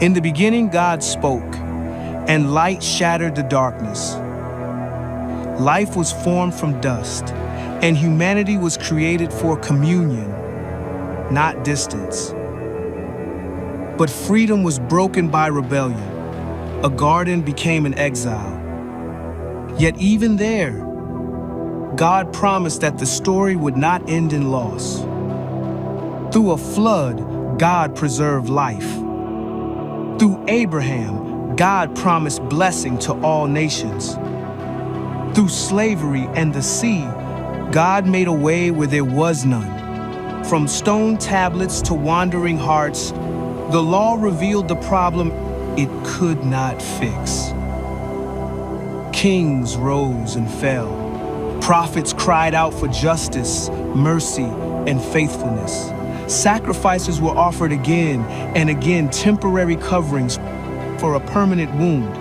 In the beginning, God spoke, and light shattered the darkness. Life was formed from dust, and humanity was created for communion, not distance. But freedom was broken by rebellion. A garden became an exile. Yet even there, God promised that the story would not end in loss. Through a flood, God preserved life. Through Abraham, God promised blessing to all nations. Through slavery and the sea, God made a way where there was none. From stone tablets to wandering hearts, the law revealed the problem it could not fix. Kings rose and fell. Prophets cried out for justice, mercy, and faithfulness. Sacrifices were offered again and again, temporary coverings for a permanent wound.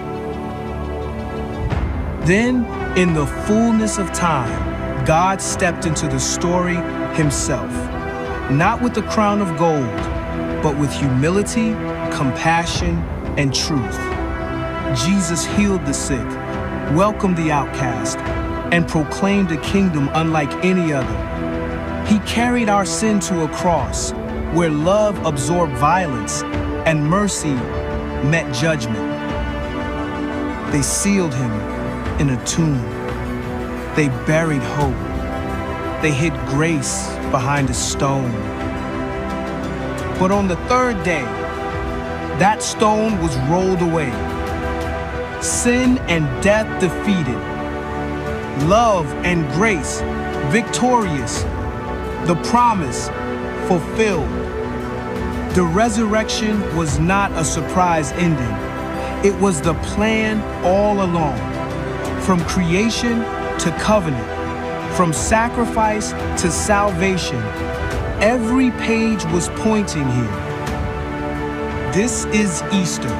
Then, in the fullness of time, God stepped into the story himself, not with a crown of gold, but with humility, compassion, and truth. Jesus healed the sick, welcomed the outcast, and proclaimed a kingdom unlike any other. He carried our sin to a cross where love absorbed violence and mercy met judgment. They sealed him in a tomb. They buried hope. They hid grace behind a stone. But on the third day, that stone was rolled away. Sin and death defeated. Love and grace victorious. The promise fulfilled. The resurrection was not a surprise ending. It was the plan all along. From creation to covenant, from sacrifice to salvation, every page was pointing here. This is Easter,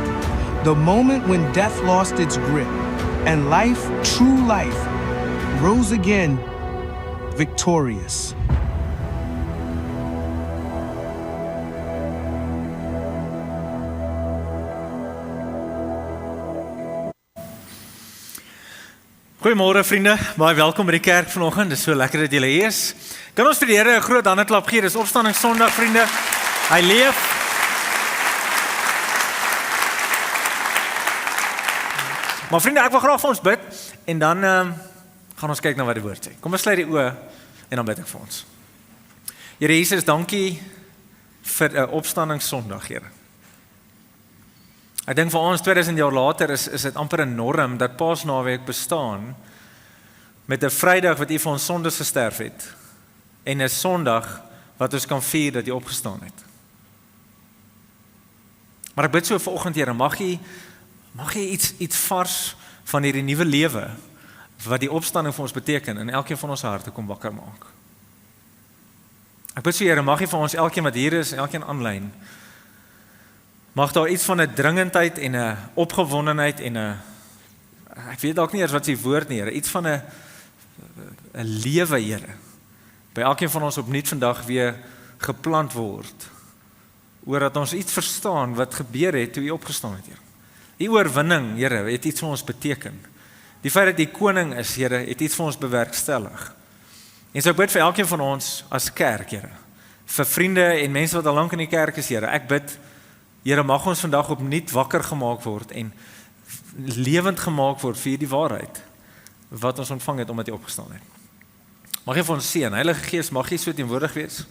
the moment when death lost its grip and life, true life, rose again victorious. Goeiemôre vriende, baie welkom by die kerk vanoggend. Dit is so lekker dat julle hier is. Kan ons vir die Here 'n groot handeklap gee? Dis Opstandingssondag, vriende. Hy leef. Maar vriende, ek wil graag vir ons bid en dan gaan ons kyk na wat die woord sê. Kom ons sluit die oë en dan bid ek vir ons. Here Jesus, dankie vir 'n Opstandingssondag, Here. Ek dink vir ons 2000 jaar later is dit amper 'n norm dat Paasnaweek bestaan met 'n Vrydag wat U vir ons sondes gesterf het en 'n Sondag wat ons kan vier dat U opgestaan het. Maar ek bid so vanoggend, Here, mag jy iets vars van hierdie nuwe lewe wat die opstanding vir ons beteken in elkeen van ons harte kom wakker maak. Ek bid so, Here, mag jy vir ons elkeen wat hier is, elkeen aanlyn, mag daar iets van 'n dringendheid en 'n opgewondenheid en 'n, ek weet dalk nie eers wat die woord nie, Here, iets van 'n lewe, Here, by elkeen van ons opnuut vandag weer geplant word, oor dat ons iets verstaan wat gebeur het toe U opgestaan het, Here. Die oorwinning, Here, het iets vir ons beteken. Die feit dat die koning is, Here, het iets vir ons bewerkstellig. En so ek bid vir elkeen van ons as kerk, Here, vir vriende en mense wat al lank in die kerk is, Here, ek bid, Here, mag ons vandag opnuut wakker gemaak word en lewend gemaak word vir die waarheid wat ons ontvang het omdat U opgestaan het. Mag jy vir ons seën, Heilige Gees, mag jy so teenwoordig wees,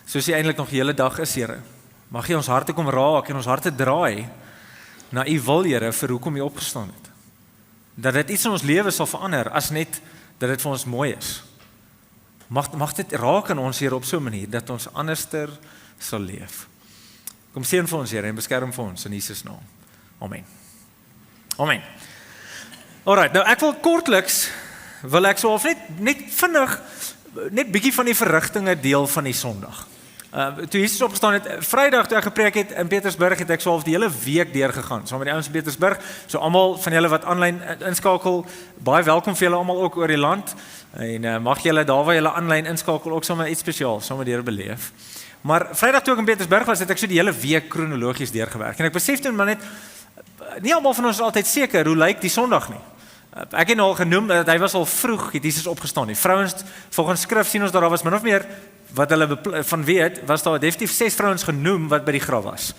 soos jy eintlik nog die hele dag is, Here. Mag jy ons harte kom raak en ons harte draai na U wil, Here, vir hoekom U opgestaan het. Dat dit iets in ons lewe sal verander, as net dat dit vir ons mooi is. Mag dit raak in ons, Here, op so 'n manier, dat ons anderster sal leef. Kom seën vir ons, Here, en beskerm vir ons in Jesus naam. Amen. Amen. Alright, nou ek wil kortliks, so of net vinnig, net bietjie van die verrigtinge deel van die Sondag. Toe Jesus opgestaan het, Vrydag toe ek gepreek het in Petersburg, het ek so half die hele week deurgegaan, saam met die ouens in Petersburg, so almal van julle wat aanlyn inskakel, baie welkom vir julle almal ook oor die land, en mag julle daar waar julle aanlyn inskakel ook sommer iets spesiaals, sommer deur beleef. Maar Vrydag toe ek in Petersburg was, het ek so die hele week kronologies deurgewerk. En ek besef toe maar net, nie almal van ons is altyd seker hoe lyk die Sondag nie. Ek het nou al genoem dat hy was al vroeg, het Jesus opgestaan. Die vrouens, volgens skrif sien ons daar was min of meer, wat hulle van weet, was daar definitief 6 vrouens genoem wat by die graf was.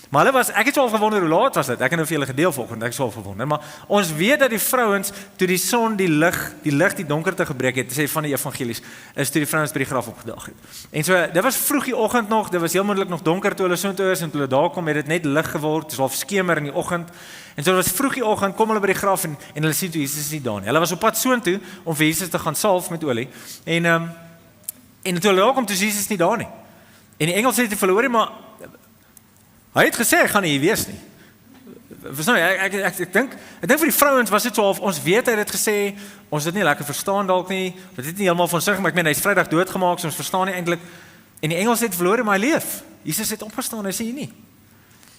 Maar hulle was, ek het so al gewonder hoe laat was dit, ek het nou vir julle gedeel volgende, ek het so al gewonder, maar ons weet dat die vrouens, toe die son die lig die donkerte gebreek het, sê van die evangelies, is toe die vrouens by die graf opgedaag het. En so, dit was vroeg die oggend nog, dit was heel moontlik nog donker toe hulle so toe is, en toe hulle daar kom, het dit net lig geword, dis half skemer in die oggend, en so dit was vroeg die oggend, kom hulle by die graf, en hulle sien toe Jesus is nie daar nie. Hulle was op pad soontoe, om vir Jesus te gaan salf met olie, en toe hulle daar kom, toe is Jesus nie daar nie. En die engel sê te verloor, maar hy het gesê, hy gaan nie hier wees nie. Verstaan, ek dink vir die vrouens was dit so of, ons weet hy het gesê, ons het nie lekker verstaan dalk nie, dit het nie heeltemal van sig, maar ek meen, hy is Vrydag doodgemaak, so ons verstaan nie eintlik, en die engel sê te verloor, maar hy leef. Jesus het opgestaan, hy sê hier nie.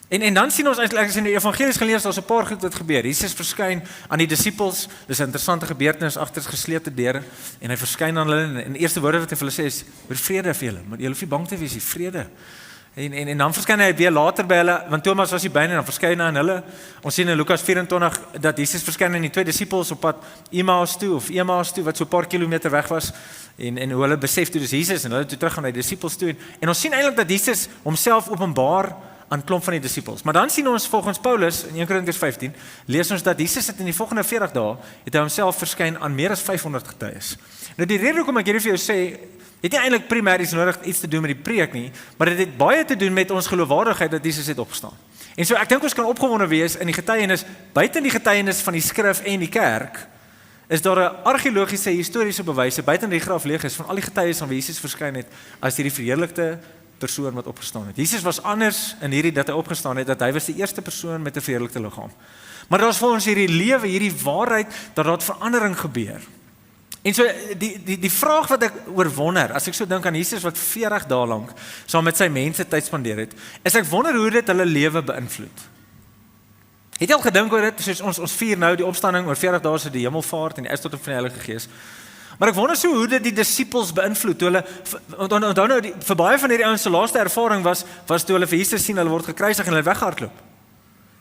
En dan sien ons, as in die evangelies gelees, daar's 'n paar goed wat gebeur. Jesus verskyn aan die disippels, dis 'n interessante gebeurtenis agter gesleepte deure, en hy verskyn aan hulle, en die eerste woorde wat hy vir hulle sê is, vrede vir julle, maar julle hoef nie bang te wees nie, vrede. En dan verskyn hy weer later by hulle, want Thomas was nie by nie, en dan verskyn hy aan hulle. Ons sien in Lukas 24 dat Jesus verskyn aan die 2 disippels op pad Emmaus toe, wat so 'n paar kilometer weg was, en hoe hulle besef toe dis Jesus, en hulle toe terug gaan na die disippels toe, en ons sien eintlik dat Jesus homself openbaar aan klomp van die disippels. Maar dan sien ons volgens Paulus, in 1 Korintiërs 15, lees ons dat Jesus het in die volgende 40 dae, het hy homself verskyn aan meer as 500 getuies. Nou die rede hoekom ek hierdie vir jou sê, het nie eintlik primêr iets te doen met die preek nie, maar dit het baie te doen met ons geloofwaardigheid dat Jesus het opgestaan. En so ek dink ons kan opgewonde wees in die getuienis, buite die getuienis van die skrif en die kerk, is daar 'n argeologiese historiese bewyse buite die graf leeg is van al die getuies aan wie Jesus verskyn het as hierdie verheerlikte persoon wat opgestaan het. Jesus was anders in hierdie dat hy opgestaan het, dat hy was die eerste persoon met 'n verheerlikte liggaam. Maar daar's vir ons hierdie lewe, hierdie waarheid dat daar verandering gebeur. En so die vraag wat ek oorwonder, as ek so dink aan Jesus wat 40 dae lank saam met sy mense tyd spandeer het, is ek wonder hoe dit hulle lewe beïnvloed. Het jy al gedink oor dit, soos ons vier nou die opstanding oor 40 dae se die hemelvaart en die uitstort van die Heilige Gees. Maar ek wonder so hoe dit die disippels beïnvloed, toe hulle, onthou nou, vir baie van hierdie ouens se laaste ervaring was toe hulle vir Jesus sien, hulle word gekruisig en hulle weghardloop.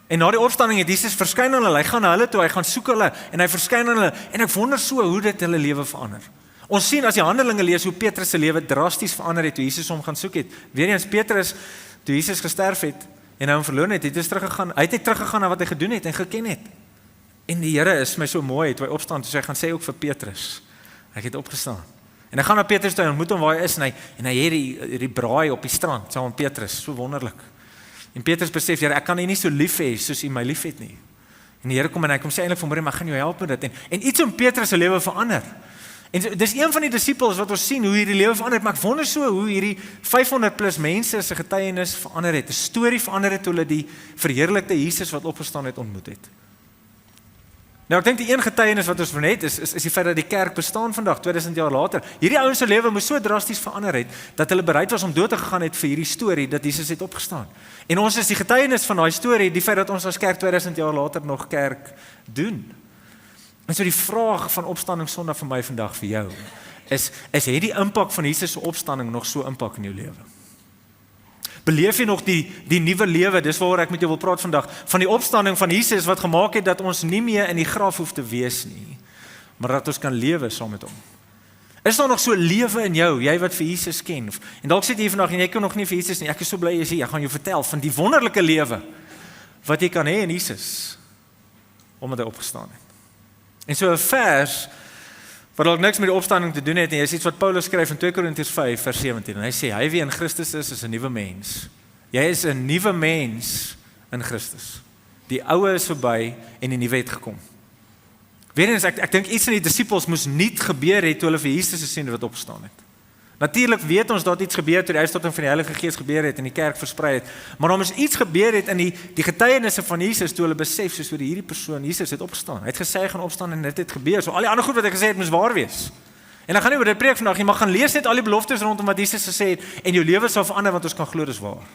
En na die opstanding het Jesus verskyn aan hulle, hy gaan na hulle toe, hy gaan soek hulle, en hy verskyn aan hulle, en ek wonder so hoe dit hulle lewe verander. Ons sien as die Handelinge lees hoe Petrus se lewe drasties verander het, toe Jesus hom gaan soek het. Weereens Petrus, toe Jesus gesterf het, en hy hom verloor het, hy het teruggegaan na wat hy gedoen het en geken het. En die Here is my so mooi, toe hy opstaan, toe hy gaan sê ook vir Petrus, ek het opgestaan. En hy gaan na Petrus toe, en ontmoet hom waar hy is, en hy het die braai op die strand, saam met Petrus, so wonderlik. En Petrus besef, Here, ek kan U nie so lief hê soos U my lief het nie. En die Here kom en hy kom sê eintlik vir hom, maar ek gaan jou help met dit. En iets om Petrus se lewe verander. En dis een van die disippels wat ons sien hoe hierdie lewe verander het, maar ek wonder so hoe hierdie 500 plus mense se getuienis verander het. 'n Storie verander het toe hulle die verheerlikte Jesus wat opgestaan het ontmoet het. Nou ek dink die een getuienis wat ons van het is die feit dat die kerk bestaan vandag 2000 jaar later. Hierdie ouens se lewe moes so drasties verander het dat hulle bereid was om dood te gegaan het vir hierdie storie dat Jesus het opgestaan. En ons is die getuienis van daai storie, die feit dat ons as kerk 2000 jaar later nog kerk doen. En so die vraag van opstanding Sondag vir my vandag vir jou is het die impak van Jesus se opstanding nog so impak in jou lewe? Beleef jy nog die nuwe lewe, dis waaroor ek met jou wil praat vandag, van die opstanding van Jesus wat gemaak het dat ons nie meer in die graf hoef te wees nie, maar dat ons kan lewe saam met hom. Is daar nog so lewe in jou, jy wat vir Jesus ken? En dalk sit jy vandag en jy ken nog nie vir Jesus nie, ek is so bly jy is hier, ek gaan jou vertel van die wonderlike lewe wat jy kan hê in Jesus, omdat hy opgestaan het. En so 'n vers wat dalk niks met die opstanding te doen het nie, is iets wat Paulus skryf in 2 Korintiërs 5 vers 17, en hy sê, hy wie in Christus is 'n nuwe mens. Jy is 'n nuwe mens in Christus. Die ou is verby en die nuwe het gekom. Weerens, ek dink iets in die disippels moes nie gebeur het toe hulle vir Jesus gesien wat opgestaan het. Natuurlik weet ons dat iets gebeur toe die uitstorting van die Heilige Gees gebeur het en die kerk versprei het, maar daar moes iets gebeur het in die getuienisse van Jesus toe hulle besef soos hoe hierdie persoon Jesus het opgestaan. Hy het gesê hy gaan opstaan en dit het gebeur. So al die ander goed wat hy gesê het moes waar wees. En dan gaan nie oor dit preek vandag, jy mag gaan lees net al die beloftes rondom wat Jesus gesê het en jou lewe sal verander want ons kan glo dis waar.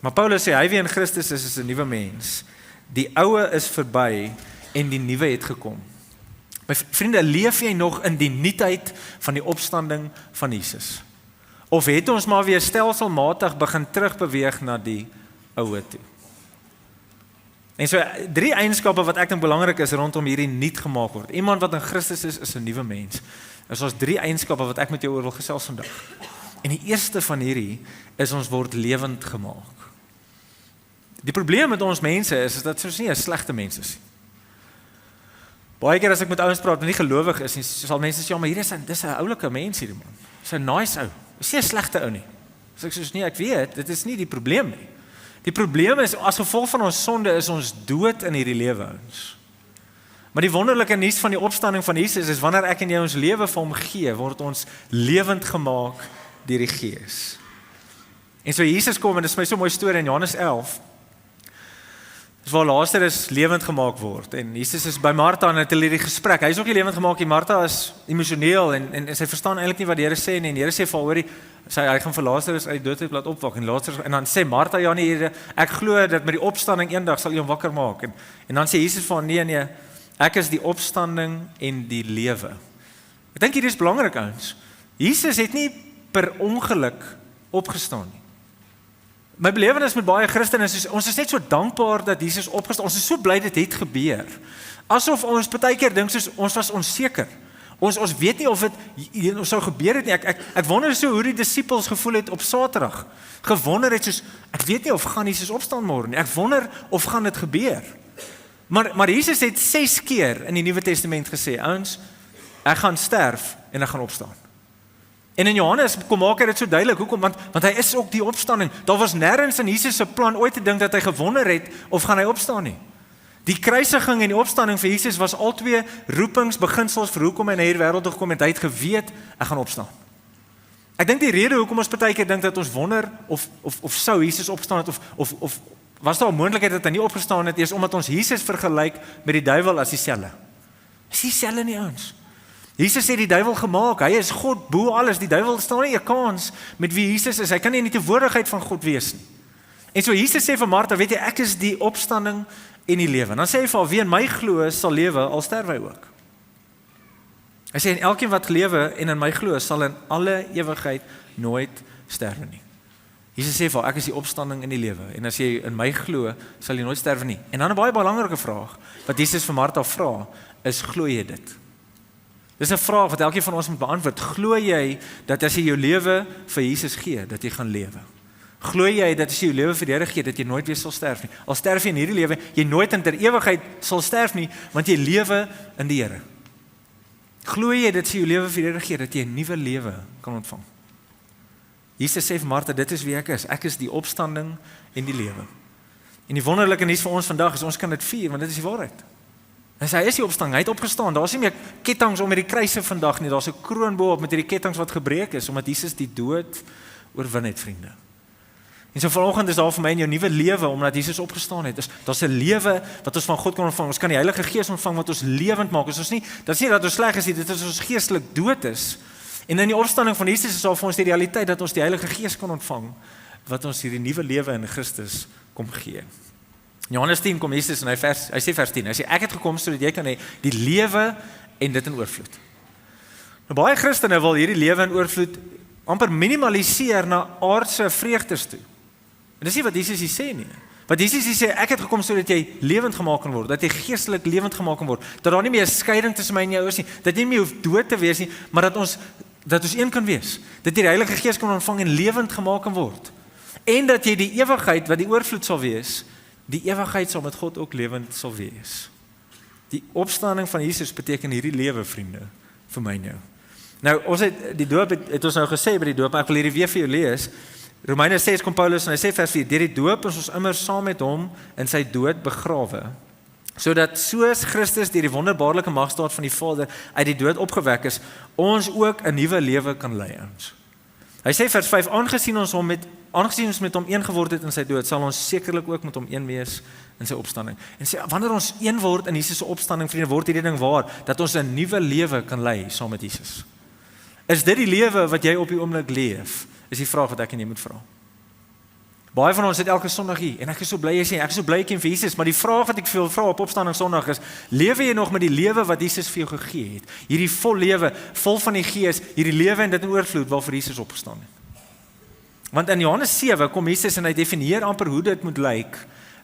Maar Paulus sê hy wie in Christus is 'n nuwe mens. Die ou is verby en die nuwe het gekom. My vriende, leef jy nog in die nuutheid van die opstanding van Jesus? Of het ons maar weer stelselmatig begin terugbeweeg na die oue toe? En so 3 eienskappe wat ek dink belangrik is rondom hierdie nuut gemaak word. Iemand wat in Christus is 'n nuwe mens. Is ons 3 eienskappe wat ek met jou oor wil gesels vandag. En die eerste van hierdie is ons word lewend gemaak. Die probleem met ons mense is dat ons nie 'n slegte mens is. Baie keer as ek met ouens praat wat nie gelowig is nie, sal mense sê, ja, maar dis 'n oulike mens hierdie man. Dis 'n nice ou. Dis nie 'n slegte ou nie. So ek sê, nee, ek weet, dit is nie die probleem nie. Die probleem is, as gevolg van ons sonde is ons dood in hierdie lewe ons. Maar die wonderlike nuus van die opstanding van Jesus is, wanneer ek en jy ons lewe vir hom gee, word ons lewend gemaak deur die Gees. En so Jesus kom, en dit is my so mooi storie in Johannes 11, dis waar Lazarus lewend gemaak word, en Jesus is by Martha en het hulle hierdie gesprek, hy is ook nie lewend gemaak nie, Martha is emosioneel, en sy verstaan eintlik nie wat die Here sê nie, en die Here sê vir haar, hoorie, hy gaan vir Lazarus uit die dood laat opwak, en dan sê Martha, ja nee, Here, ek glo dat met die opstanding eendag sal U hom wakker maak, en dan sê Jesus vir haar, nee, ek is die opstanding en die lewe. Ek dink hier is belangrik, ouens, Jesus het nie per ongeluk opgestaan nie. My belewenis met baie Christene is, ons is net so dankbaar dat Jesus opgestaan, ons is so bly dit het gebeur, asof ons partykeer dink soos, ons was onseker, ons weet nie of dit sou gebeur het nie, ek wonder so hoe die disippels gevoel het op Saterdag, gewonder het soos, ek weet nie of gaan Jesus opstaan môre nie, ek wonder of gaan dit gebeur, maar Jesus het 6 keer in die Nuwe Testament gesê, ouens, ek gaan sterf en ek gaan opstaan. En in Johannes kom maak hy dit so duidelik, hoekom? Want hy is ook die opstanding. Daar was nêrens in Jesus se plan ooit te dink dat hy gewonder het of gaan hy opstaan nie. Die kruisiging en die opstanding vir Jesus was albei roepings, beginsels vir hoekom hy na hierdie wêreld toe gekom het. Hy het geweet, ek gaan opstaan. Ek dink die rede hoekom ons partykeer dink dat ons wonder of sou Jesus opstaan het of was daar 'n moontlikheid dat hy nie opgestaan het, is omdat ons Jesus vergelyk met die duiwel as dieselfde. Is dieselfde nie, ouens. Jesus het die duiwel gemaak, hy is God bo alles, die duiwel staan nie 'n kans met wie Jesus is, hy kan nie in die teenwoordigheid van God wees nie. En so Jesus sê vir Martha, weet jy, ek is die opstanding en die lewe. Dan sê hy vir haar, wie in my glo sal lewe, al sterf hy ook. Hy sê, en elkeen wat lewe en in my glo, sal in alle ewigheid nooit sterwe nie. Jesus sê vir haar, ek is die opstanding en die lewe, en as jy in my glo, sal jy nooit sterwe nie. En dan 'n baie belangrike vraag, wat Jesus vir Martha vra, is, glo jy dit? Dis 'n vraag wat elkeen van ons moet beantwoord. Glo jy dat as jy jou lewe vir Jesus gee, dat jy gaan lewe? Glo jy dat as jy jou lewe vir die Here gee, dat jy nooit weer sal sterf nie? Al sterf jy in hierdie lewe, jy nooit in ter ewigheid sal sterf nie, want jy lewe in die Here. Glo jy dat as jy jou lewe vir die Here gee, dat jy 'n nuwe lewe kan ontvang? Jesus sê vir Martha, dit is wie ek is. Ek is die opstanding en die lewe. En die wonderlike nuus vir ons vandag is, ons kan dit vier, want dit is die waarheid. En hy is die opstanding, hy het opgestaan, daar is nie meer kettinge om met die kruise vandag nie, daar is 'n kroon bo op met hierdie kettinge wat gebreek is, omdat Jesus die dood oorwin het, vriende. En so vanoggend is daar vir my in jou nuwe lewe, omdat Jesus opgestaan het, daar's 'n lewe wat ons van God kan ontvang, ons kan die Heilige Gees ontvang wat ons lewend maak, dit is nie dat ons sleg is nie, dit is ons geestelik dood is, en in die opstanding van Jesus is daar vir ons die realiteit, dat ons die Heilige Gees kan ontvang, wat ons hierdie nuwe lewe in Christus kom gee. Johannes 10 kom Jesus en hy sê vers 10, hy sê, ek het gekom sodat jy kan hê die lewe en dit in oorvloed. Nou baie Christene wil hierdie lewe in oorvloed amper minimaliseer na aardse vreugdes toe. En dis nie wat Jesus hier sê nie. Wat Jesus hier sê, ek het gekom sodat jy lewend gemaak kan word, dat jy geestelik lewend gemaak kan word, dat daar nie meer 'n skeiding tussen my en jou is nie, dat jy nie meer hoef dood te wees nie, maar dat ons een kan wees, dat jy die Heilige Gees kan ontvang en lewend gemaak kan word. En dat jy die ewigheid wat die oorvloed sal wees, die ewigheid sal met God ook lewend sal wees. Die opstanding van Jesus beteken hierdie lewe, vriende, vir my en jou. Nou, ons het die doop het ons nou gesê by die doop, maar ek wil hierdie weer vir jou lees. Romeine 6 kom Paulus en hy sê vers 4, deur die doop is ons immer saam met hom in sy dood begrawe, sodat soos Christus deur die wonderbaarlike magstaat van die Vader uit die dood opgewek is, ons ook 'n nuwe lewe kan lei ons. Hy sê vers 5, aangesien ons met hom een geword het in sy dood, sal ons sekerlik ook met hom een wees in sy opstanding. En sê, wanneer ons een word in Jesus se opstanding, vriende, word hierdie ding waar, dat ons 'n nuwe lewe kan lei saam met Jesus. Is dit die lewe wat jy op die oomblik leef? Is die vraag wat ek en jy moet vra. Baie van ons sit elke Sondag hier, en ek is so bly jy sê, ek is so bly ek ken vir Jesus, maar die vraag wat ek wil vra op opstanding Sondag is, lewe jy nog met die lewe wat Jesus vir jou gegee het? Hierdie vol lewe, vol van die Gees, hierdie lewe en dit in oorvloed waarvoor Jesus opgestaan het. Want in Johannes 7 kom Jesus en hy definieer amper hoe dit moet lyk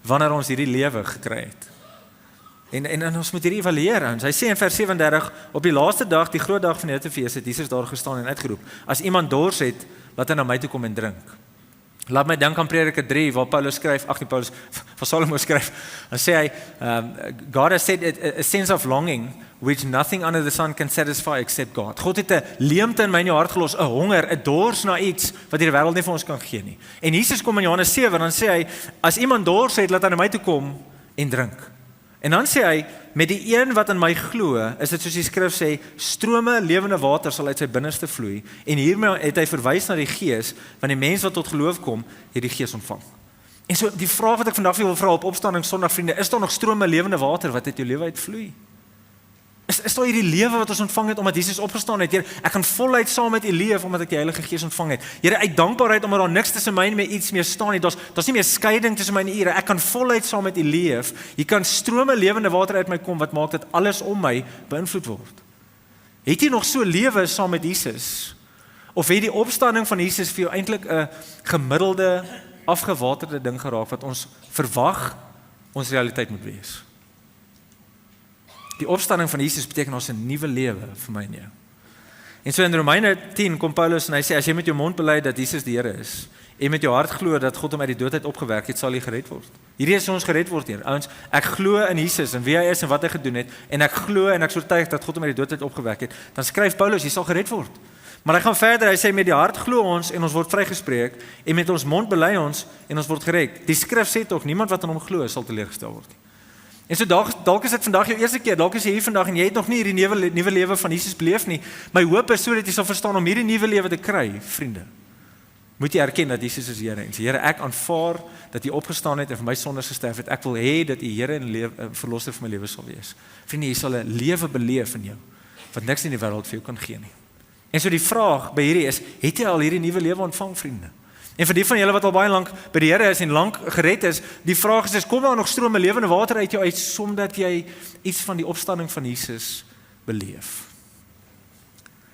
wanneer ons hierdie lewe gekry het. En ons moet hierdie evalueer. Hy sê in vers 37, op die laaste dag, die groot dag van die Hittefees, het Jesus daar gestaan en uitgeroep, as iemand dors het, laat hy na my toe kom en drink. Laat my dink aan Prediker 3, waar Paulus skryf, waar Salomo skryf, dan sê hy, God has said a sense of longing, which nothing under the sun can satisfy except God. God het 'n leemte in my hart gelos, 'n honger, 'n dors na iets, wat hierdie wêreld nie vir ons kan gee nie. En Jesus kom in Johannes 7, dan sê hy, as iemand dors het, laat hy na my toe kom en drink. En dan sê hy, met die een wat in my glo, is dit soos die skrif sê, strome lewende water sal uit sy binneste vloei. En hiermee het hy verwys na die Gees, want die mens wat tot geloof kom, het die Gees ontvang. En so die vraag wat ek vandag vir julle wil vra op Opstanding Sondag, vriende, is daar nog strome lewende water wat uit jou lewe uitvloei? Is daar hierdie lewe wat ons ontvang het omdat Jesus opgestaan het? Here, ek kan voluit saam met U leef omdat ek die Heilige Gees ontvang het. Here, uit dankbaarheid omdat daar niks tussen my en my iets meer staan nie. Daar's nie meer skeiding tussen my en U, Here. Ek kan voluit saam met U leef. Hier kan strome lewende water uit my kom wat maak dat alles om my beïnvloed word. Het jy nog so lewe saam met Jesus? Of het die opstanding van Jesus vir jou eintlik 'n gemiddelde, afgewaterde ding geraak wat ons verwag ons realiteit moet wees? Die opstanding van Jesus beteken ons 'n nuwe lewe vir my en jou. En so in Romeine 10 kom Paulus en hy sê, as jy met jou mond bely dat Jesus die Here is, en met jou hart glo dat God hom uit die doodheid opgewek het, sal jy gered word. Hierdie is ons gered word hier. Ouens, ek glo in Jesus en wie hy is en wat hy gedoen het, en ek glo en ek is oortuig dat God hom uit die doodheid opgewek het, dan skryf Paulus, jy sal gered word. Maar hy gaan verder, hy sê met die hart glo ons en ons word vrygespreek, en met ons mond bely ons en ons word gered. Die skrif sê tog, niemand wat aan hom glo sal teleurgestel word nie. En so dalk is dit vandag jou eerste keer, dalk is jy hier vandag en jy het nog nie hierdie nuwe lewe van Jesus beleef nie. My hoop is sodat jy sal verstaan om hierdie nuwe lewe te kry, vriende. Moet jy erken dat Jesus is Here en sê, Here, ek aanvaar dat U opgestaan het en vir my sondes gesterf het. Ek wil hê dat U Here en verlosser vir my lewe sal wees. Vriende, jy sal 'n lewe beleef in jou wat niks in die wêreld vir jou kan gee nie. En so die vraag by hierdie is, het jy al hierdie nuwe lewe ontvang, vriende? En vir die van julle wat al baie lank by die Here is en lank gered is, die vraag is, kom daar nog strome lewende water uit jou uit, sodat jy iets van die opstanding van Jesus beleef?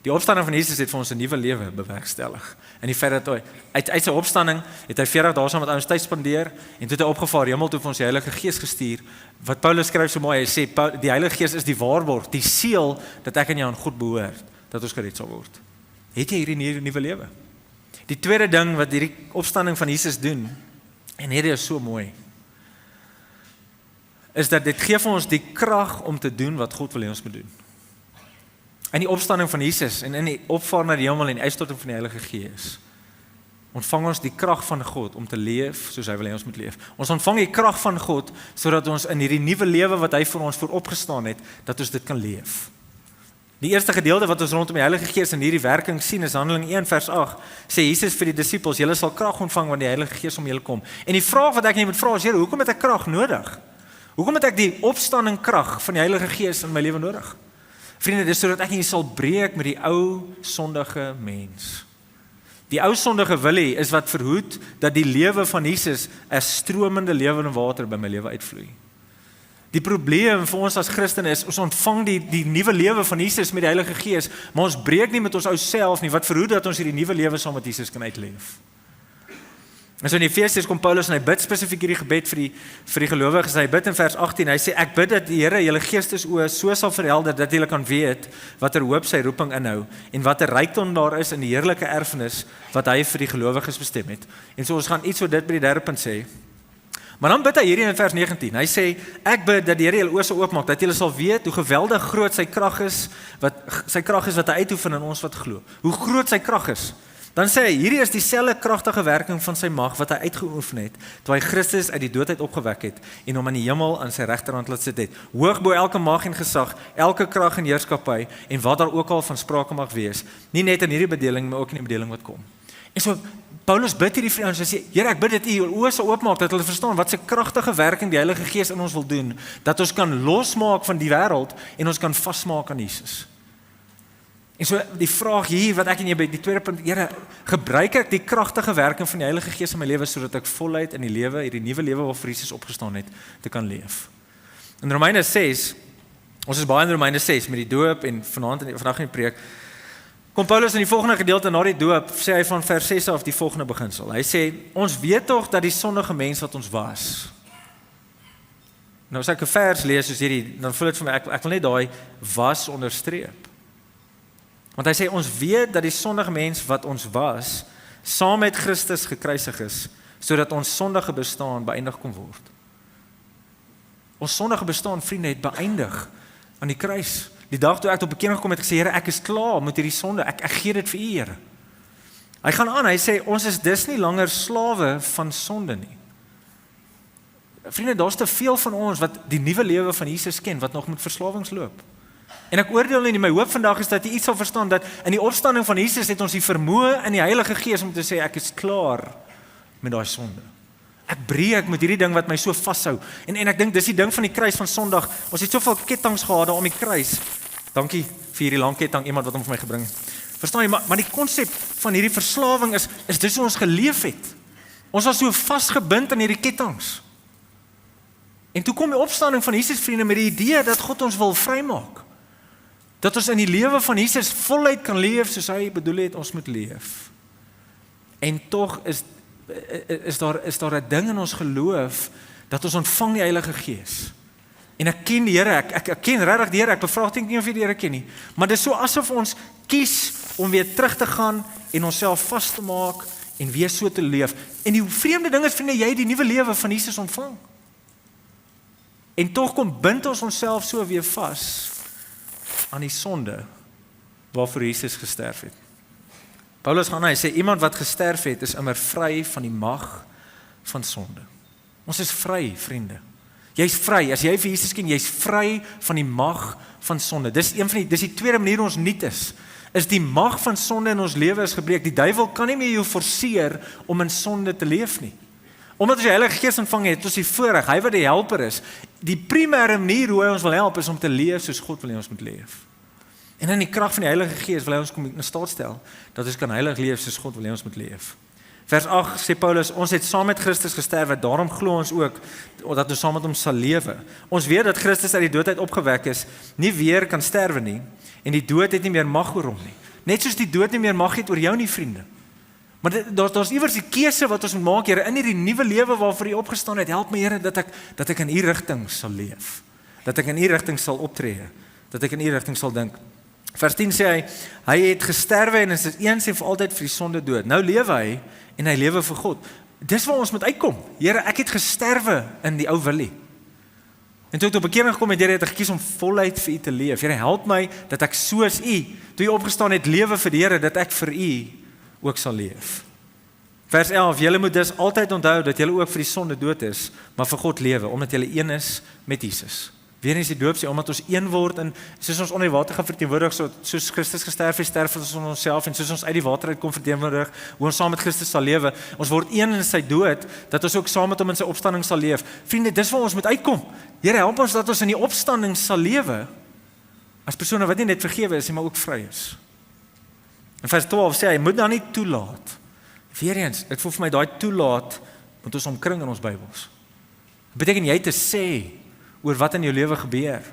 Die opstanding van Jesus het vir ons 'n nuwe lewe bewerkstellig. En die feit dat hy uit sy opstanding het hy 40 dae saam met ons tyd spandeer en toe het hy opgevaar hemel toe vir ons die Heilige Gees gestuur. Wat Paulus skryf so mooi, hy sê die Heilige Gees is die waarborg, die seël dat ek en jy aan God behoort, dat ons gered sal word. Het jy hierdie nuwe lewe? Die tweede ding wat hierdie opstanding van Jesus doen, en hierdie is so mooi, is dat dit gee vir ons die krag om te doen wat God wil hê ons moet doen. In die opstanding van Jesus en in die opvaar na die hemel en die uitstorting van die Heilige Gees, ontvang ons die krag van God om te leef soos hy wil hê ons moet leef. Ons ontvang die krag van God sodat ons in hierdie nuwe lewe wat hy vir ons vooropgestaan het, dat ons dit kan leef. Die eerste gedeelte wat ons rondom die Heilige Gees in hierdie werking sien is Handelinge 1 vers 8, sê Jesus vir die disippels, julle sal krag ontvang wanneer die Heilige Gees om julle kom. En die vraag wat ek net moet vra is, Here, hoekom het ek krag nodig? Hoekom het ek die opstanding krag van die Heilige Gees in my lewe nodig? Vriende, dis sodat ek nie sal breek met die ou sondige mens. Die ou sondige Willie is wat verhoed dat die lewe van Jesus 'n stromende lewende water by my lewe uitvloei. Die probleem vir ons as Christene is, ons ontvang die nuwe lewe van Jesus met die Heilige Gees, maar ons breek nie met ons ou self nie, wat verhoed dat ons hierdie nuwe lewe saam met Jesus kan uitleef. En so in Efesiërs kom Paulus en hy bid spesifiek hierdie gebed vir die gelowiges. Hy bid in vers 18, hy sê, ek bid dat die Here julle geestesoë so sal verhelder, dat julle kan weet watter hoop sy roeping inhou, en watter rykdom daar is in die heerlike erfenis wat hy vir die gelowiges bestem het. En so ons gaan iets oor dit by die derde punt sê. Maar dan bid hy hierdie in vers 19, hy sê, ek bid dat die Here julle oë sal oopmaak, dat julle sal weet hoe geweldig groot sy krag is wat hy uitoefen in ons wat glo. Hoe groot sy krag is. Dan sê hy, hierdie is dieselfde kragtige werking van sy mag wat hy uitgeoefen het, toe hy Christus uit die doodheid opgewek het, en hom aan die hemel aan sy regterhand laat sit het, hoog bo elke mag en gesag, elke krag en heerskappy, en wat daar ook al van sprake mag wees, nie net in hierdie bedeling, maar ook in die bedeling wat kom. En so, Paulus bid hierdie vriende, hy sê, Here, ek bid dat U julle oë sal oopmaak, dat hulle verstaan wat sy kragtige werking die Heilige Gees in ons wil doen, dat ons kan losmaak van die wêreld, en ons kan vasmaak aan Jesus. En so die vraag hier wat ek en jy by die tweede punt, Here, gebruik ek die kragtige werking van die Heilige Gees in my lewe sodat ek voluit in die lewe, hierdie nuwe lewe waarvoor Jesus opgestaan het, te kan leef. In Romeine 6, ons is baie in Romeine 6 met die doop en vandag in die preek, kom Paulus in die volgende gedeelte na die doop, sê hy van vers 6 af die volgende beginsel. Hy sê, ons weet tog dat die sondige mens wat ons was. Nou as ek 'n vers lees soos hierdie, dan voel dit vir my, ek wil net daai was onderstreep. Want hy sê, ons weet dat die sondige mens wat ons was, saam met Christus gekruisig is, sodat ons sondige bestaan beëindig kon word. Ons sondige bestaan, vriende, het beëindig aan die kruis. Die dag toe ek tot bekering gekom het, gesê, Here, ek is klaar met hierdie sonde, ek gee dit vir U, Here. Hy gaan aan, hy sê, ons is dus nie langer slawe van sonde nie. Vriende, daar's te veel van ons wat die nuwe lewe van Jesus ken, wat nog met verslawings loop. En ek oordeel nie, my hoop vandag is dat jy iets sal verstaan, dat in die opstanding van Jesus het ons die vermoë in die Heilige Gees om te sê, ek is klaar met daai sonde. Ek breek met hierdie ding wat my so vashou. En ek dink dis die ding van die kruis van Sondag. Ons het soveel kettinge gehad daar om die kruis. Dankie vir hierdie lang ketting, iemand wat hom vir my gebring het. Verstaan jy, maar die konsep van hierdie verslawing is dis hoe ons geleef het. Ons was so vasgebind aan hierdie kettinge. En toe kom die opstanding van Jesus, vriende, met die idee dat God ons wil vrymaak. Dat ons in die lewe van Jesus voluit kan leef soos hy bedoel het ons moet leef. En tog is daar 'n ding in ons geloof dat ons ontvang die Heilige Gees. En ek ken die Here, ek ken regtig die Here, ek bevraagteken nie of jy die Here ken nie, maar dit is so asof ons kies om weer terug te gaan en onsself vas te maak en weer so te leef. En die vreemde ding is, vriende, jy het die nuwe lewe van Jesus ontvang. En tog kom bind ons onsself so weer vas aan die sonde waarvoor Jesus gesterf het. Paulus gaan hy sê, iemand wat gesterf het, is immer vry van die mag van sonde. Ons is vry, vriende. Jy's vry, as jy vir Jesus ken, jy's vry van die mag van sonde. Dis die tweede manier ons nuut is die mag van sonde in ons lewe is gebreek. Die duiwel kan nie meer jou forceer om in sonde te leef nie. Omdat ons die Heilige Gees ontvang het, ons die voorreg, hy wat die helper is. Die primêre manier hoe hy ons wil help, is om te leef soos God wil hê ons moet leef. En in die krag van die Heilige Gees wil hy ons kom in staat stel, dat ons kan heilig leef soos God wil hê ons moet leef. Vers 8 sê Paulus, ons het saam met Christus gesterwe, daarom glo ons ook, dat ons saam met hom sal lewe. Ons weet dat Christus uit die dood uit opgewek is, nie weer kan sterwe nie, en die dood het nie meer mag oor hom nie. Net soos die dood nie meer mag het oor jou nie, vriende. Maar daar's iewers die keuse wat ons moet maak, Here, in hierdie nuwe lewe waarvoor U opgestaan het, help my, Here, dat ek in U rigting sal leef, dat ek in U rigting sal optree, dat ek in U rigting sal dink. Vers 10 sê hy het gesterwe en is eens en vir altyd vir die sonde dood. Nou lewe hy en hy lewe vir God. Dis waar ons moet uitkom. Here, ek het gesterwe in die ou willie. En toe ek tot bekering gekom het, Here, het ek gekies om voluit vir U te leef. Here, help my dat ek soos U, toe U opgestaan het, lewe vir die Here, dat ek vir U ook sal leef. Vers 11, julle moet dus altyd onthou dat julle ook vir die sonde dood is, maar vir God lewe, omdat julle een is met Jesus. Weer eens die doop sê, omdat ons een word en soos ons onder die water gaan verteenwoordig, soos Christus gesterf het, sterf ons onder onsself en soos ons uit die water uit kom verteenwoordig, hoe ons saam met Christus sal lewe. Ons word een in sy dood, dat ons ook saam met hom in sy opstanding sal leef. Vriende, dis waar ons moet uitkom. Here, help ons dat ons in die opstanding sal lewe as persone wat nie net vergewe is, maar ook vry is. In vers 12 sê hy, moet dan nie toelaat. Weer eens, dit voel vir my daai toelaat moet ons omkring in ons Bybels. Dit beteken jy te sê oor wat in jou lewe gebeur.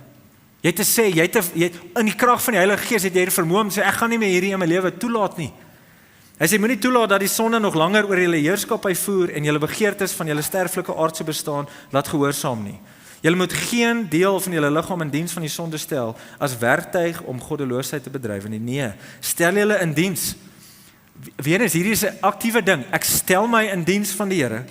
Jy te sê, jy in die krag van die Heilige Gees het jy vermoë om te sê, ek gaan nie meer hierdie in my lewe toelaat nie. Hy sê, moenie toelaat dat die sonde nog langer oor julle heerskappy voer en julle begeertes van julle sterflike aardse bestaan laat gehoorsaam nie. Julle moet geen deel van julle liggaam in diens van die sonde stel as werktuig om goddeloosheid te bedryf nie. Nee, stel julle in diens. Weer eens, hierdie is 'n aktiewe ding. Ek stel my in diens van die Here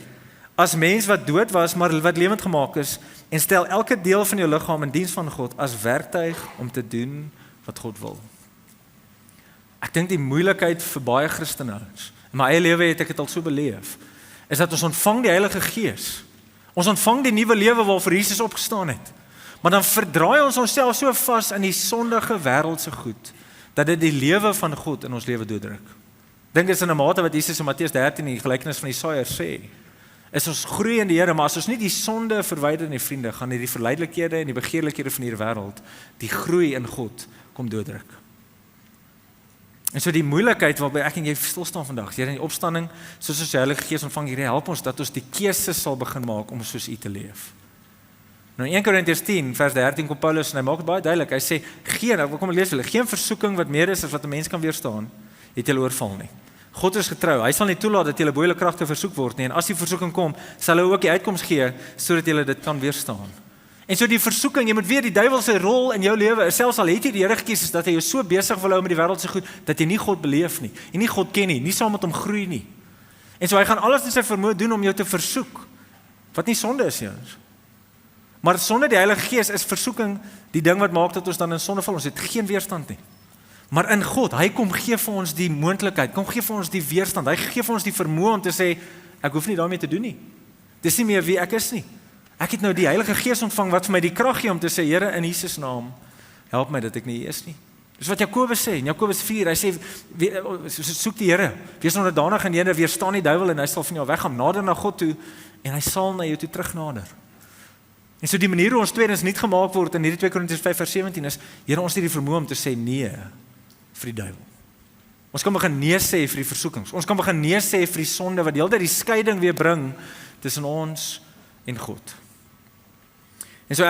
as mens wat dood was, maar wat lewend gemaak is, en stel elke deel van jou liggaam in diens van God as werktuig om te doen wat God wil. Ek dink die moeilikheid vir baie Christene, in my eie lewe het ek dit al so beleef, is dat ons ontvang die Heilige Gees. Ons ontvang die nuwe lewe waarvoor Jesus opgestaan het. Maar dan verdraai ons onsself so vas in die sondige wêreldse goed, dat dit die lewe van God in ons lewe dooddruk. Dink is in 'n mate wat Jesus in Matteus 13 in die gelykenis van die saaiër sê, is ons groei in die Here, maar as ons nie die sonde verwyder nie, vriende, gaan die verleidelikhede en die begeerlikhede van hierdie wêreld, die groei in God, kom dooddruk. En so die moeilikheid waarby ek en jy stil staan vandag, Here, in die opstanding, soos ons die Heilige Gees ontvang, Here, help ons dat ons die keuse sal begin maak om soos U te leef. Nou in 1 Korintiërs 10 vers 13 kom Paulus en hy maak dit baie duidelik. Hy sê kom ek lees vir julle, geen versoeking wat meer is as wat 'n mens kan weerstaan, het julle oorval nie. God is getrou. Hy sal nie toelaat dat julle bo julle kragte versoek word nie en as die versoeking kom, sal hy ook die uitkoms gee sodat julle dit kan weerstaan. En so die versoeking, jy moet weet die duiwel se rol in jou lewe, selfs al het jy die Here gekies, is dat hy jou so besig wil hou met die wêreld se goed dat jy nie God beleef nie. En nie God ken nie saam met hom groei nie. En so hy gaan alles in sy vermoë doen om jou te versoek. Wat nie sonde is nie. Maar sonder die Heilige Gees is versoeking die ding wat maak dat ons dan in sonde val. Ons het geen weerstand nie. Maar in God, hy kom gee vir ons die moontlikheid, kom gee vir ons die weerstand. Hy gee vir ons die vermoë om te sê ek hoef nie daarmee te doen nie. Dis nie meer wie ek is nie. Ek het nou die Heilige Gees ontvang wat vir my die krag gee om te sê Here in Jesus naam, help my dat ek nie is nie. Dis wat Jakobus sê, in Jakobus 4, hy sê soek die Here, wees onderdanig aan die Here, weerstaan die duiwel en hy sal van jou weggaan, nader na God toe en hy sal na jou toe terugnader. En so die manier hoe ons tweedens nuut gemaak word in hierdie 2 Korintiërs 5 vers 17 is, Here ons het die vermoë om te sê nee vir die duiwel. Ons kan begin nee sê vir die versoekings. Ons kan begin nee sê vir die sonde wat heeltyd die skeiding weer bring tussen ons en God. En so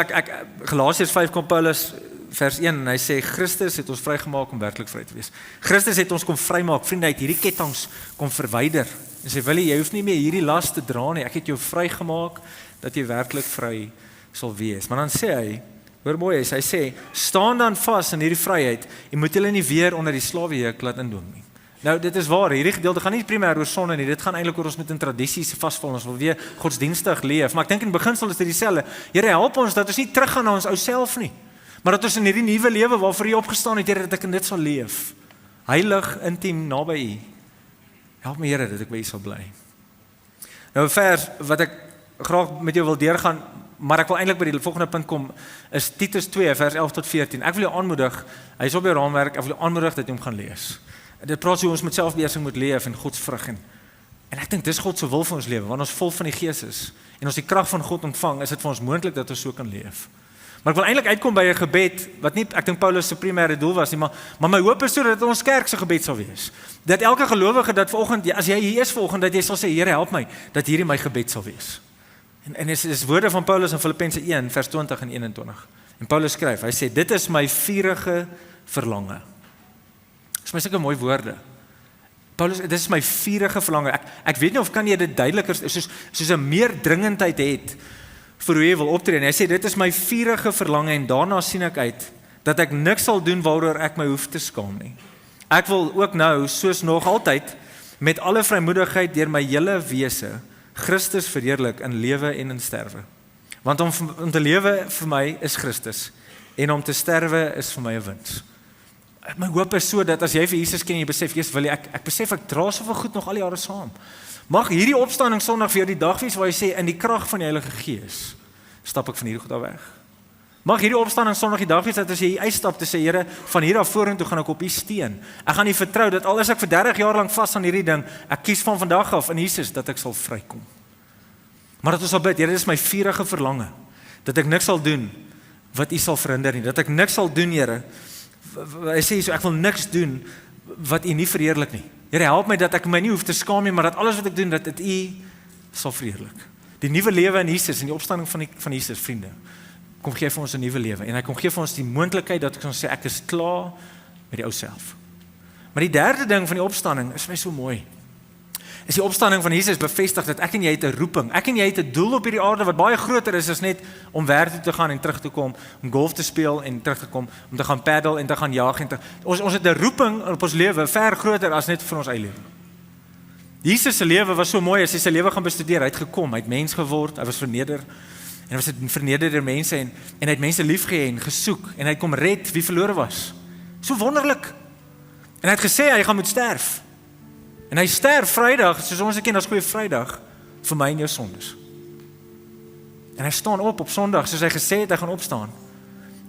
Galasiërs 5 kom Paulus vers 1 en hy sê Christus het ons vrygemaak om werklik vry te wees. Christus het ons kom vrymaak, vriende, uit hierdie kettinge kom verwyder. En sê wil jy hoef nie meer hierdie las te dra nie. Ek het jou vrygemaak dat jy werklik vry sal wees. Maar dan sê hy, hoor mooi is, hy sê staan dan vas in hierdie vryheid en moet julle nie weer onder die slawejuk laat indwing nie. Nou dit is waar, hierdie gedeelte gaan nie primêr oor sonde nie, dit gaan eintlik oor ons met in tradisies vasval, ons wil weer godsdienstig leef, maar ek dink in die beginsel is dit dieselfde. Here help ons dat ons nie teruggaan na ons ou self nie, maar dat ons in hierdie nuwe lewe waarvoor U opgestaan het, Here, dat ek in dit sal leef. Heilig, intiem, naby U. Help my Here dat ek by U sal bly. Nou 'n vers wat ek graag met jou wil deurgaan, maar ek wil eintlik by die volgende punt kom, is Titus 2 vers 11 tot 14. Ek wil jou aanmoedig, hy is op jou raamwerk, ek wil jou aanmoedig dat jy hom gaan lees. Dit praat hoe ons met selfbeheersing moet leef en God se vrug en ek dink dis God se wil vir ons lewe, want ons vol van die Gees is en ons die krag van God ontvang, is dit vir ons moontlik dat ons so kan leef. Maar ek wil eintlik uitkom by 'n gebed wat nie ek dink Paulus se primêre doel was nie, maar my hoop is sodat dit ons kerk se gebed sal wees. Dat elke gelowige dat vanoggend, as jy hier is vanoggend, dat jy sal sê Here help my dat hierdie my gebed sal wees. En is woorde van Paulus in Filippense 1 vers 20 en 21. En Paulus skryf, hy sê dit is my vurige verlange. Dis my sulke mooi woorde. Paulus, dit is my vurige verlange. Ek weet nie of kan jy dit duideliker soos 'n meer dringendheid het vir hoe jy wil optree. En hy sê dit is my vurige verlange en daarna sien ek uit dat ek niks sal doen waaroor ek my hoef te skaam nie. Ek wil ook nou soos nog altyd met alle vrymoedigheid deur my hele wese Christus verheerlik in lewe en in sterwe. Want om te lewe vir my is Christus en om te sterwe is vir my 'n wins. My hoop is so dat as jy vir Jesus ken en jy besef, Jesus wil ek besef ek dra soveel goed nog al die jare saam. Mag hierdie opstanding Sondag vir jou die dag wees waar jy sê in die krag van die Heilige Gees stap ek van hierdie goed af weg. Mag hierdie opstanding Sondag die dag wees dat as jy uitstap te sê Here, van hier af vorentoe gaan ek op U steun. Ek gaan U vertrou dat al is ek vir 30 jaar lank vas aan hierdie ding, ek kies van vandag af in Jesus dat ek sal vrykom. Maar dat ons sal bid, Here, dis my vurige verlange dat ek niks sal doen wat U sal verhinder nie, dat ek niks sal doen, Here. Hy sê so, ek wil niks doen wat U nie verheerlik nie. Here, help my dat ek my nie hoef te skaam nie, maar dat alles wat ek doen, dat dit U sal verheerlik. Die nuwe lewe in Jesus en die opstanding van Jesus, vriende, kom gee vir ons 'n nuwe lewe en hy kom gee vir ons die moontlikheid dat ek kan sê ek is klaar met die ou self. Maar die derde ding van die opstanding is vir my so mooi. Is die opstanding van Jesus bevestig dat ek en jy het 'n roeping. Ek en jy het 'n doel op hierdie aarde wat baie groter is as net om werk toe te gaan en terug te kom, om golf te speel en terug te kom, om te gaan paddle en te gaan jag en ons het 'n roeping op ons lewe ver groter as net vir ons eie lewe. Jesus se lewe was so mooi as jy sy lewe gaan bestudeer. Hy het gekom, hy het mens geword, hy was verneder en hy was 'n vernederde mense en hy het mense liefgehê en gesoek en hy het kom red wie verlore was. So wonderlik. En hy het gesê hy gaan moet sterf. En hy sterf Vrydag, soos ons ken as Goeie Vrydag, vir my en jou sondes. En hy staan op Sondag, soos hy gesê het hy gaan opstaan.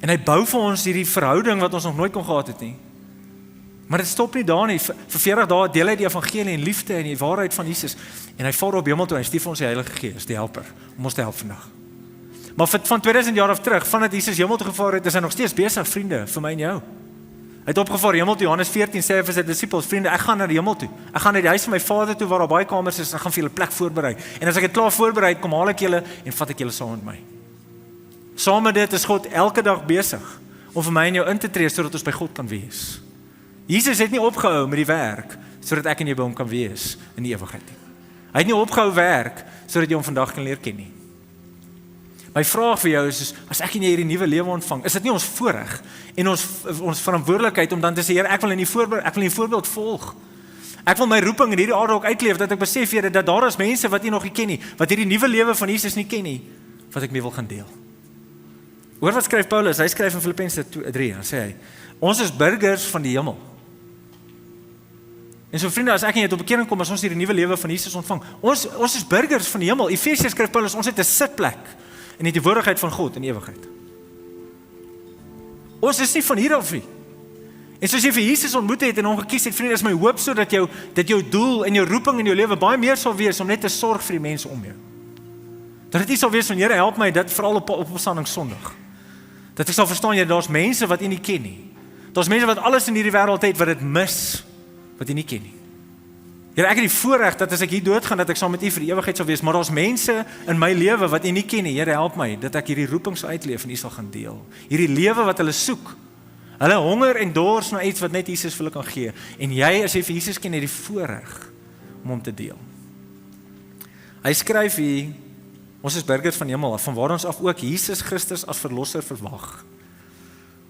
En hy bou vir ons hierdie verhouding wat ons nog nooit kon gehad het nie. Maar dit stop nie daar nie. Vir 40 dae deel hy die evangelie en liefde en die waarheid van Jesus. En hy vaar op hemel toe en hy stuur vir ons die Heilige Gees, die helper, om ons te help vandag. Maar van 2000 jaar af terug, vandat Jesus hemel toe gevaar het, is hy nog steeds besig, vriende, vir my en jou. Hy het opgevaar hemel toe. Johannes 14 sê vir sy disippels, vriende, ek gaan na die hemel toe. Ek gaan na die huis van my Vader toe waar daar baie kamers is en ek gaan vir julle plek voorberei. En as ek dit klaar voorberei, kom haal ek julle en vat ek julle saam met my. Saam met dit is God elke dag besig om vir my en jou in te tree sodat ons by God kan wees. Jesus het nie opgehou met die werk sodat ek en jy by hom kan wees in die ewigheid nie. Hy het nie opgehou werk sodat jy hom vandag kan leer ken nie. My vraag vir jou is, as ek en jy hierdie nuwe lewe ontvang, is dit nie ons voorreg en ons verantwoordelikheid om dan te sê, Here, ek wil in die voorbeeld volg. Ek wil my roeping in hierdie aarde ook uitleef, dat ek besef, Here, dat daar is mense wat jy nog nie ken nie, wat hierdie nuwe lewe van Jesus nie ken nie, wat ek mee wil gaan deel. Hoor wat skryf Paulus, hy skryf in Filippense 3, dan sê hy, ons is burgers van die hemel. En so vriende, as ek en jy tot bekering kom, as ons hierdie nuwe lewe van Jesus ontvang, ons is burgers van die hemel. Efesiërs skryf Paulus, ons het 'n sitplek in die teenwoordigheid van God in ewigheid. Ons is nie van hier af nie. En soos jy vir Jesus ontmoet het en hom gekies het, vriende, is my hoop so dat jou doel en jou roeping in jou lewe baie meer sal wees om net te sorg vir die mense om jou. Dat dit nie sal wees van, Here, help my, dit veral op opstanding Sondag. Dat ek sal verstaan, Here, daar's mense wat jy nie ken nie. Daar's mense wat alles in hierdie wêreld het wat dit mis, wat jy nie ken nie. Here, ek het die voorreg dat as ek hier doodgaan, dat ek saam met U vir die ewigheid sal wees, maar daar's mense in my lewe wat U nie ken nie. Here, help my, dat ek hierdie roeping sal uitleef en U sal gaan deel. Hierdie lewe wat hulle soek. Hulle honger en dors na iets wat net Jesus vir hulle kan gee. En jy, as jy vir Jesus ken, het die voorreg om hom te deel. Hy skryf hier, ons is burgers van die hemel, van waar ons af ook Jesus Christus as verlosser verwag.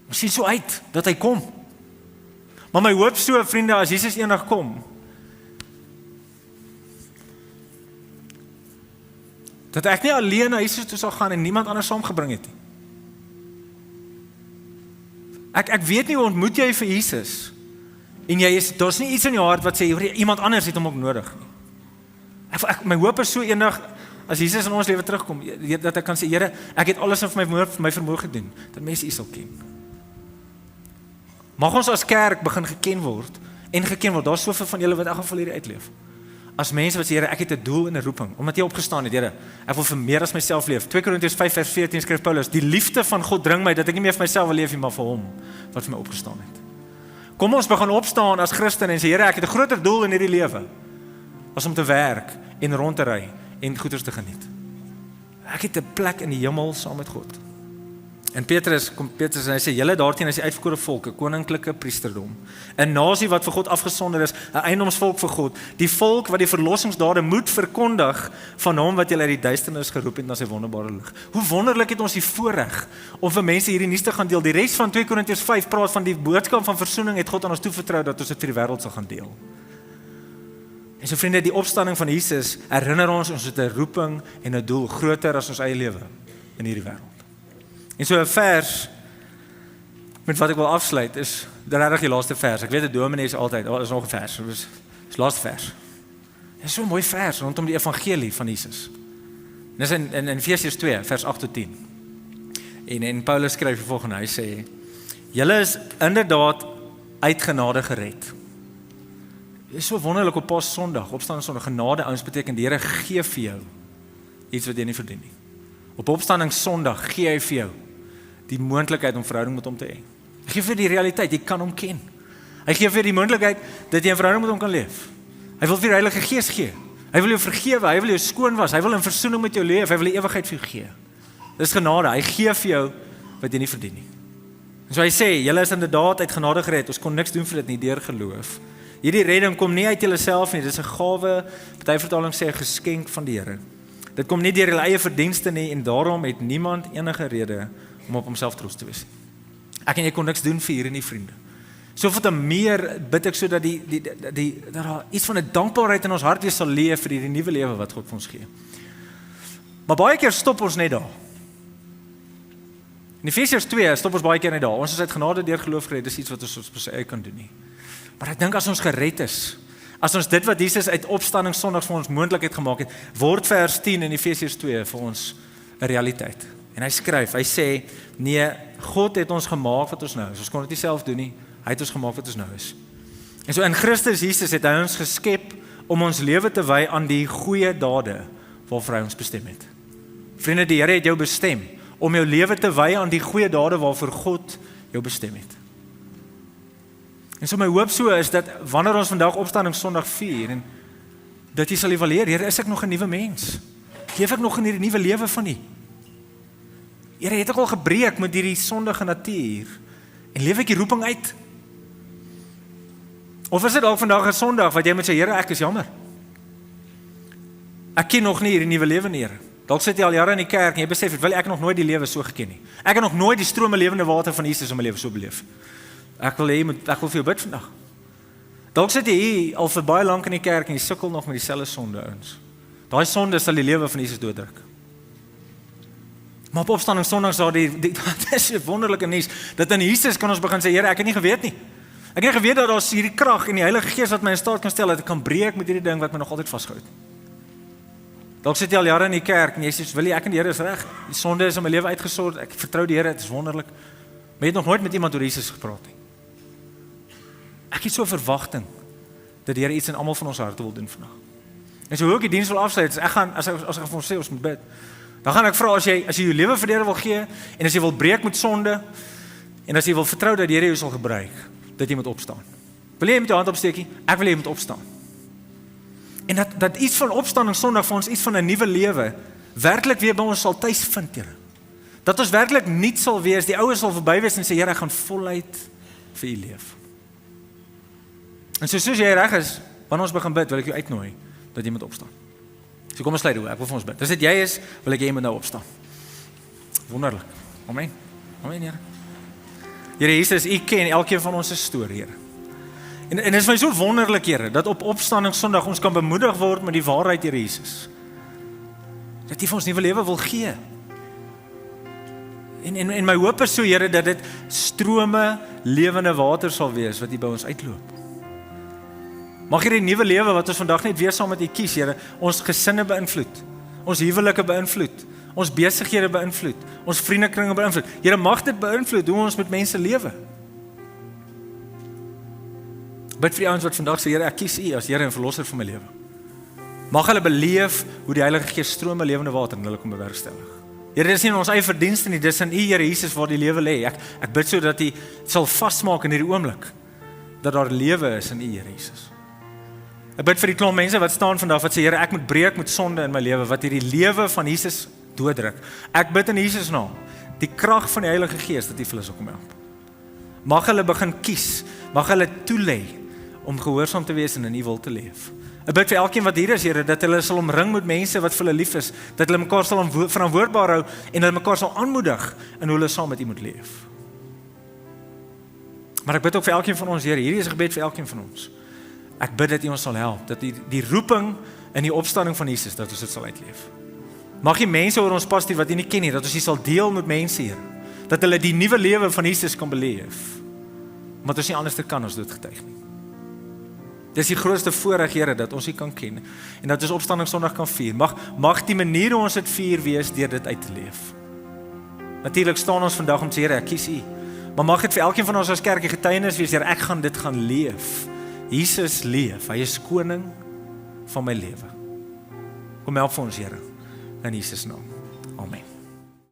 Ons sien so uit dat hy kom. Maar my hoop so, vriende, as Jesus eendag kom, dat ek nie alleen na Jesus toe sal gaan en niemand anders saamgebring het nie. Ek weet nie hoe ontmoet jy vir Jesus en daar's nie iets in jou hart wat sê, iemand anders het hom ook nodig nie. My hoop is so eendag, as Jesus in ons lewe terugkom, dat ek kan sê, Here, ek het alles in my vermoë gedoen, dat mense U sal ken. Mag ons as kerk begin geken word, daar's soveel van julle wat in elk geval hierdie uitleef. As mense wat sê, Here, ek het 'n doel en 'n roeping, omdat jy opgestaan het, Here, ek wil vir meer as myself leef. 2 Korintiërs 5:14 skryf Paulus, die liefde van God dring my, dat ek nie meer vir myself wil leef nie, maar vir hom, wat vir my opgestaan het. Kom ons begin opstaan as Christen en sê, Here, ek het 'n groter doel in hierdie lewe, as om te werk en rond te ry en goeders te geniet. Ek het 'n plek in die hemel saam met God. En Petrus en hy sê, julle daarteen is die uitverkore volk, 'n koninklike priesterdom, 'n nasie wat vir God afgesonder is, 'n eiendomsvolk vir God, die volk wat die verlossingsdade moet verkondig van hom wat julle uit die duisternis geroep het na sy wonderbare lig. Hoe wonderlik het ons die voorreg om vir mense hierdie nuus te gaan deel. Die res van 2 Korintiërs 5 praat van die boodskap van versoening het God aan ons toevertrou dat ons dit vir die wêreld sal gaan deel. En so vriende, die opstanding van Jesus herinner ons het 'n roeping en 'n doel groter as ons eie lewe in hierdie wêreld. En so 'n vers met wat ek wil afsluit is regtig die laaste vers. Ek weet 'n dominee is altyd, is nog 'n vers. Dis laaste vers. Dit is so 'n mooi vers rondom die evangelie van Jesus. Dis in Efesiërs 2 vers 8 tot 10. En Paulus skryf die volgende, hy sê: julle is inderdaad uit genade gered. Dit is so wonderlik op Pas Sondag, opstanding Sondag, genade ouens beteken die Here gee vir jou iets wat jy nie verdien nie. Op opstanding Sondag gee hy vir jou die moontlikheid om verhouding met hom te hê. Hy gee vir die realiteit, jy kan hom ken. Hy gee vir die moontlikheid dat jy 'n verhouding met hom kan leef. Hy wil vir die Heilige Gees gee. Hy wil jou vergewe, hy wil jou skoon was, hy wil 'n versoening met jou leef, hy wil die ewigheid vir jou gee. Dis genade, hy gee vir jou wat jy nie verdien nie. En so hy sê, julle is inderdaad uit genade gered, ons kon niks doen vir dit nie deur geloof. Hierdie redding kom nie uit julleself nie, dis 'n gawe, party vertalings sê 'n geskenk van die Here. Dit kom nie deur julle eie verdienste nie en daarom het niemand enige rede om op homself trots te wees. Ek en jy kon niks doen vir hierdie vriende. Soveel te meer bid ek so dat dat daar iets van 'n dankbaarheid in ons hart wees sal leef vir hierdie nuwe lewe wat God vir ons gee. Maar baie keer stop ons net daar. In Efesiërs 2 stop ons baie keer net daar. Ons is uit genade deur geloof gered, dis iets wat ons op sy eie kan doen nie. Maar ek dink as ons gered is, as ons dit wat Jesus uit opstanding Sondag vir ons moontlikheid gemaak het, word vers 10 in Efesiërs 2 vir ons 'n realiteit. En hy skryf, hy sê, nee, God het ons gemaak wat ons nou is. Ons kon dit nie self doen nie, hy het ons gemaak wat ons nou is. En so in Christus Jesus het hy ons geskep om ons lewe te wy aan die goeie dade waarvoor hy ons bestem het. Vriende, die Here het jou bestem om jou lewe te wy aan die goeie dade waarvoor God jou bestem het. En so my hoop so is dat wanneer ons vandag opstanding Sondag vier en dat jy sal evalueer, Here, is ek nog 'n nuwe mens? Leef ek nog in hierdie nuwe lewe van U? Here, het ek al gebreek met hierdie sondige natuur en leef ek die roeping uit? Of is dit dalk vandag 'n Sondag wat jy moet sê, Here, ek is jammer. Ek ken nog nie hierdie nuwe lewe nie, Here. Dalk sit jy al jare in die kerk en jy besef, wil ek nog nooit die lewe so geken nie. Ek het nog nooit die strome lewende water van Jesus in my lewe so beleef. Ek wil vir jou bid vandag. Dalk sit jy hier al vir baie lank in die kerk en jy sukkel nog met dieselfde sonde, ouens. Daai sonde sal die lewe van Jesus dooddruk. Maar op opstanding Sondag sal dit is 'n wonderlike nuus, dat in Jesus kan ons begin sê, Here, ek het nie geweet nie. Ek het nie geweet dat daar hierdie krag en die Heilige Gees wat my in staat kan stel, dat ek kan breek met hierdie ding wat my nog altyd vasgehou het. Dalk sit jy al jare in die kerk en jy sê, wil jy, ek en die Here is reg. Die sonde is in my lewe uitgesort, ek vertrou die Here, dit is wonderlik. Maar jy het nog nooit met iemand oor Jesus gepraat nie. Ek het so 'n verwagting dat die Here iets in almal van ons harte wil doen vandag. En so hoe ek die diens wil afsluit, as ek vir ons sê ons moet bid, dan gaan ek vra, as jy jou lewe vir die Here wil gee, en as jy wil breek met sonde, en as jy wil vertrou dat die Here jou sal gebruik, dat jy moet opstaan. Wil jy met jou hand opsteekie? Ek wil jy moet opstaan. En dat iets van opstanding Sondag vir ons, iets van 'n nuwe lewe, werklik weer by ons sal tuis vind, Here. Dat ons werklik nuut sal wees, die oues sal verby wees en sê, Here, ek gaan voluit vir U leef. En soos jy reg is, wanneer ons begin bid, wil ek jou uitnooi, dat jy moet opstaan. So kom ons sluit, ek wil vir ons bid. As dit jy is, wil ek jy moet nou opstaan. Wonderlik. Amen. Amen, Here. Here Jesus, U ken elkeen van ons se storie, Here. En dit is my so wonderlik, Here, dat op opstanding Sondag ons kan bemoedig word met die waarheid, Here Jesus. Dat U vir ons nuwe lewe wil gee. En my hoop is so, Here, dat dit strome lewende water sal wees wat U by ons uitloop. Mag hierdie nuwe lewe wat ons vandag net weer saam met U kies, Here, ons gesinne beïnvloed, ons huwelike beïnvloed, ons besighede beïnvloed, ons vriendekringe beïnvloed. Here, mag dit beïnvloed hoe ons met mense lewe. Bid vir die ouens wat vandag sê, Here, ek kies U as Here en Verlosser van my lewe. Mag hulle beleef hoe die Heilige Gees strome lewende water in hulle kom bewerkstellig. Here, dit is nie in ons eie verdienste nie, dis in U, Here Jesus, waar die lewe lê. Ek bid so dat U sal vasmaak in hierdie oomblik, dat daar lewe is in U, Here Jesus. Ek bid vir die klomp mense wat staan vandag, wat sê, Here, ek moet breek met sonde in my lewe, wat hierdie lewe van Jesus dooddruk. Ek bid in Jesus naam, die krag van die Heilige Gees, dat U vir hulle sal kom help. Mag hulle begin kies, mag hulle toelê om gehoorsaam te wees en in U wil te leef. Ek bid vir elkeen wat hier is, Here, dat hulle sal omring met mense wat vir hulle lief is, dat hulle mekaar sal verantwoordbaar hou en hulle mekaar sal aanmoedig in hoe hulle saam met U moet leef. Maar ek bid ook vir elkeen van ons, Here, hierdie is 'n gebed vir elkeen van ons. Ek bid dat U ons sal help, dat die roeping en die opstanding van Jesus, dat ons dit sal uitleef. Mag U mense oor ons pas die wat U nie ken nie, dat ons dit sal deel met mense, Here, dat hulle die nuwe lewe van Jesus kan beleef, want ons nie anders te kan as dit getuig nie. Dis die grootste voorreg, Here, dat ons U kan ken en dat ons opstanding Sondag kan vier. Mag die manier hoe ons dit vier wees deur dit uit te leef. Natuurlik staan ons vandag om te sê, Here, ek kies U. Maar mag dit vir elkeen van ons as kerk 'n getuienis wees, Here, ek gaan dit gaan leef. Jesus leef, hy is koning van my lewe. Kom help vir ons, Here, in Jesus naam. Amen.